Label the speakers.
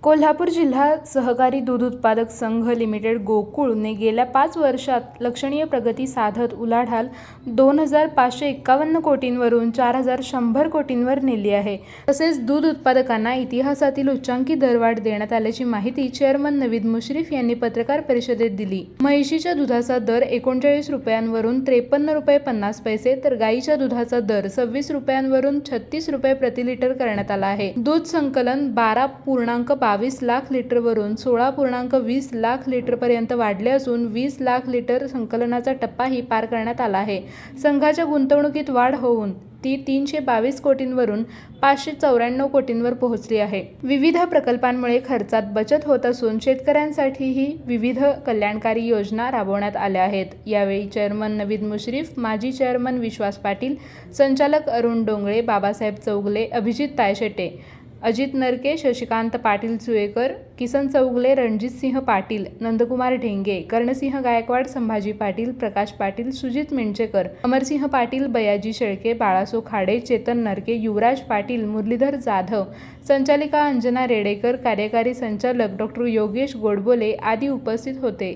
Speaker 1: कोल्हापूर जिल्हा सहकारी दूध उत्पादक संघ लिमिटेड गोकुळने गेल्या 5 वर्षात लक्षणीय प्रगती साधत उलाढाल 2,551 कोटींवरून 4,100 कोटींवर नेली आहे. तसेच दूध उत्पादकांना इतिहासातील उच्चांकी दरवाढ देण्यात आल्याची माहिती चेअरमन नवीद मुश्रीफ यांनी पत्रकार परिषदेत दिली. म्हैशीच्या दुधाचा दर 39 रुपयांवरून 53 रुपये 50 पैसे तर गाईच्या दुधाचा दर 26 रुपयांवरून 36 रुपये प्रति लिटर करण्यात आला आहे. दूध संकलन 12.22 लाख लिटरवरून 16.20 लाख लिटरपर्यंत वाढले असून 20 लाख लिटर संकलनाचा टप्पाही पार करण्यात आला आहे. संघाच्या गुंतवणुकीत वाढ होऊन ती 322 कोटींवरून 594 कोटींवर पोहोचली आहे. विविध प्रकल्पांमुळे खर्चात बचत होत असून शेतकऱ्यांसाठीही विविध कल्याणकारी योजना राबवण्यात आल्या आहेत. यावेळी चेअरमन नवीद मुश्रीफ, माजी चेअरमन विश्वास पाटील, संचालक अरुण डोंगळे, बाबासाहेब चौगले, अभिजित तायशेटे, अजित नरके, शशिकांत पाटील सुळेकर, किसन चौगले, रणजितसिंह पाटील, नंदकुमार ढेंगे, कर्णसिंह गायकवाड, संभाजी पाटील, प्रकाश पाटील, सुजित मिंचेकर, अमरसिंह पाटील, बयाजी शेळके, बाळासो खाडे, चेतन नरके, युवराज पाटील, मुरलीधर जाधव, संचालिका अंजना रेडेकर, कार्यकारी संचालक डॉ. योगेश गोडबोले आदी उपस्थित होते.